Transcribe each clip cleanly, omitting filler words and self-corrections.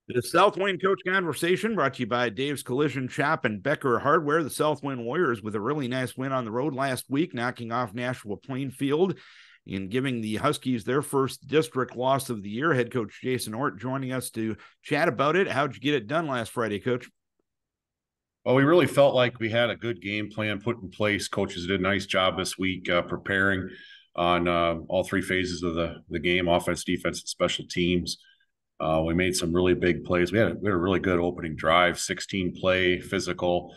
The Southwind Coach Conversation brought to you by Dave's Collision Shop and Becker Hardware. The Southwind Warriors with a really nice win on the road last week, knocking off Nashua Plainfield and giving the Huskies their first district loss of the year. Head coach Jason Ohrt joining us to chat about it. How'd you get it done last Friday, Coach? Well, we really felt like we had a good game plan put in place. Coaches did a nice job this week preparing on all three phases of the game: offense, defense, and special teams. We made some really big plays. We had a really good opening drive, 16 play, physical,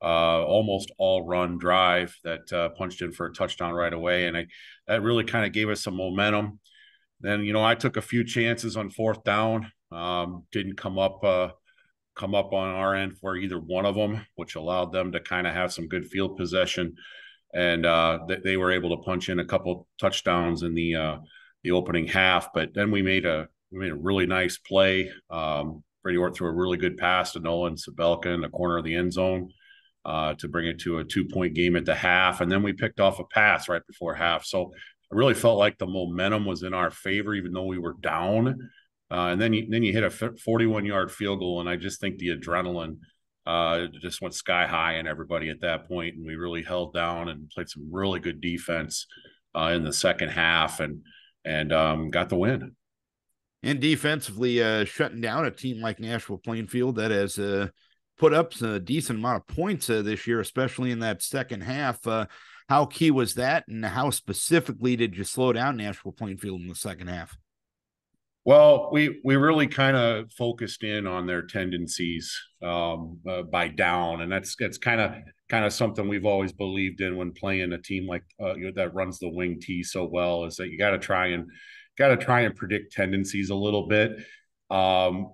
almost all run drive that punched in for a touchdown right away. And that really kind of gave us some momentum. Then, I took a few chances on fourth down, didn't come up on our end for either one of them, which allowed them to kind of have some good field possession. And they were able to punch in a couple touchdowns in the opening half. But then we made a really nice play. Brady Ortt threw a really good pass to Nolan Sabelka in the corner of the end zone to bring it to a 2-point game at the half. And then we picked off a pass right before half. So I really felt like the momentum was in our favor, even though we were down. And then you hit a 41-yard field goal, and I just think the adrenaline just went sky high in everybody at that point, and we really held down and played some really good defense in the second half and got the win. And defensively, shutting down a team like Nashua Plainfield that has put up a decent amount of points this year, especially in that second half. How key was that, and how specifically did you slow down Nashua Plainfield in the second half? Well, we really kind of focused in on their tendencies by down, and that's kind of something we've always believed in when playing a team like that runs the wing T so well, is that you got to try and predict tendencies a little bit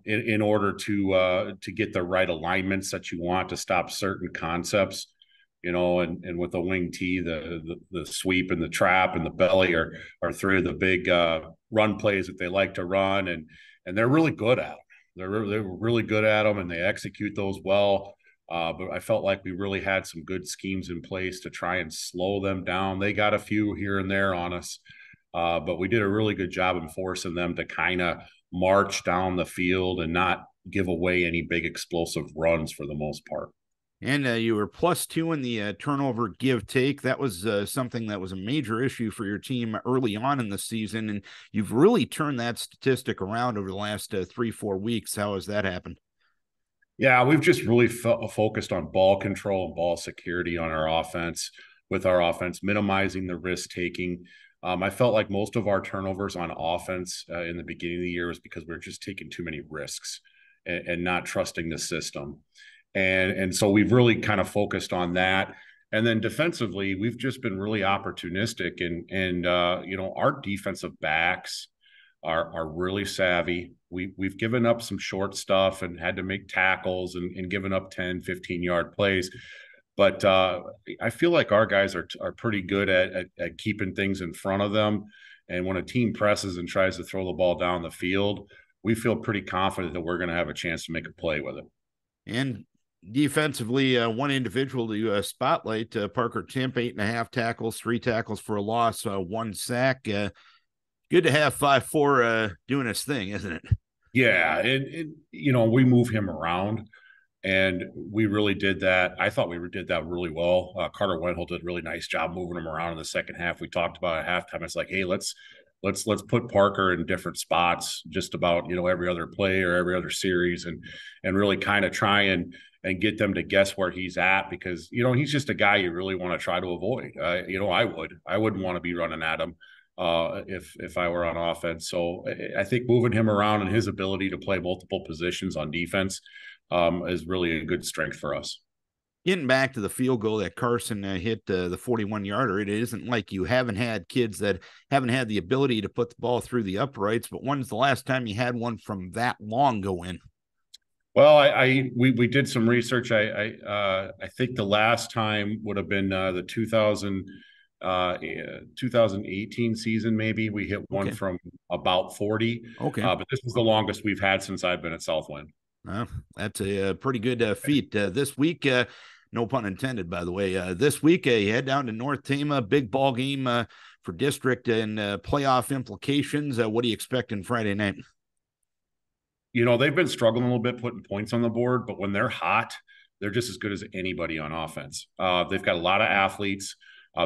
in order to get the right alignments that you want to stop certain concepts. And with the wing T, the sweep and the trap and the belly are three of the big run plays that they like to run, and they're really good at them. They're really good at them, and they execute those well. But I felt like we really had some good schemes in place to try and slow them down. They got a few here and there on us, but we did a really good job in forcing them to kind of march down the field and not give away any big explosive runs for the most part. And you were +2 in the turnover give take. That was something that was a major issue for your team early on in the season. And you've really turned that statistic around over the last 3-4 weeks. How has that happened? Yeah, we've just really focused on ball control and ball security on our offense, minimizing the risk taking. I felt like most of our turnovers on offense in the beginning of the year was because we were just taking too many risks and not trusting the system. And so we've really kind of focused on that. And then defensively, we've just been really opportunistic. And our defensive backs are really savvy. We've given up some short stuff and had to make tackles and given up 10, 15-yard plays. But I feel like our guys are pretty good at keeping things in front of them. And when a team presses and tries to throw the ball down the field, we feel pretty confident that we're going to have a chance to make a play with it. And defensively, one individual to spotlight, Parker Timp, 8.5 tackles, 3 tackles for a loss, 1 sack. Good to have 5'4" doing his thing, isn't it? Yeah, and we move him around, and we really did that. I thought we did that really well. Carter Wendell did a really nice job moving him around in the second half. We talked about at halftime. It's like, hey, let's put Parker in different spots, just about every other play or every other series, and really kind of try and get them to guess where he's at, because he's just a guy you really want to try to avoid. I wouldn't want to be running at him if I were on offense. So I think moving him around and his ability to play multiple positions on defense is really a good strength for us. Getting back to the field goal that Carson hit, the 41-yarder, it isn't like you haven't had kids that haven't had the ability to put the ball through the uprights, but when's the last time you had one from that long go in? Well, we did some research. I think the last time would have been the 2018 season. Maybe we hit one from about 40. Okay. But this is the longest we've had since I've been at Southwind. That's a pretty good feat. This week, no pun intended, by the way. This week, you head down to North Tama, big ball game for district and playoff implications. What do you expect on Friday night? They've been struggling a little bit putting points on the board, but when they're hot, they're just as good as anybody on offense. They've got a lot of athletes.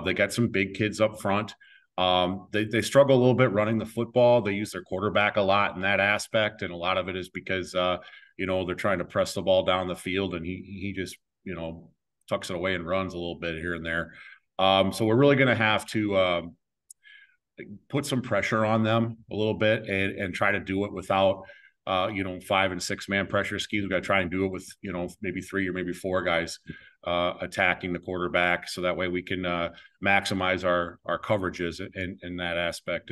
They got some big kids up front. They struggle a little bit running the football. They use their quarterback a lot in that aspect, and a lot of it is because they're trying to press the ball down the field, and he just tucks it away and runs a little bit here and there. So we're really going to have to put some pressure on them a little bit and try to do it without 5 and 6 man pressure schemes. We've got to try and do it with, maybe 3 or maybe 4 guys attacking the quarterback. So that way we can maximize our coverages in that aspect.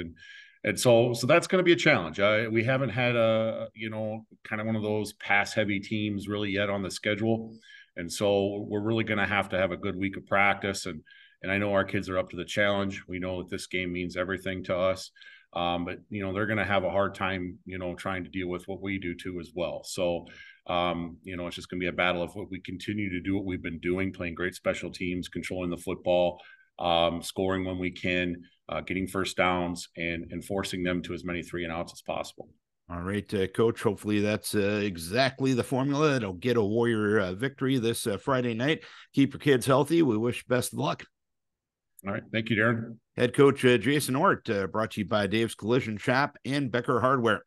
And so that's going to be a challenge. We haven't had kind of one of those pass heavy teams really yet on the schedule. And so we're really going to have a good week of practice. And I know our kids are up to the challenge. We know that this game means everything to us. But they're going to have a hard time, trying to deal with what we do too as well. So, it's just going to be a battle of what we continue to do, what we've been doing, playing great special teams, controlling the football, scoring when we can, getting first downs, and forcing them to as many 3 and outs as possible. All right, Coach, hopefully that's exactly the formula that'll get a Warrior victory this Friday night. Keep your kids healthy. We wish best of luck. All right. Thank you, Darren. Head coach Jason Ohrt, brought to you by Dave's Collision Shop and Becker Hardware.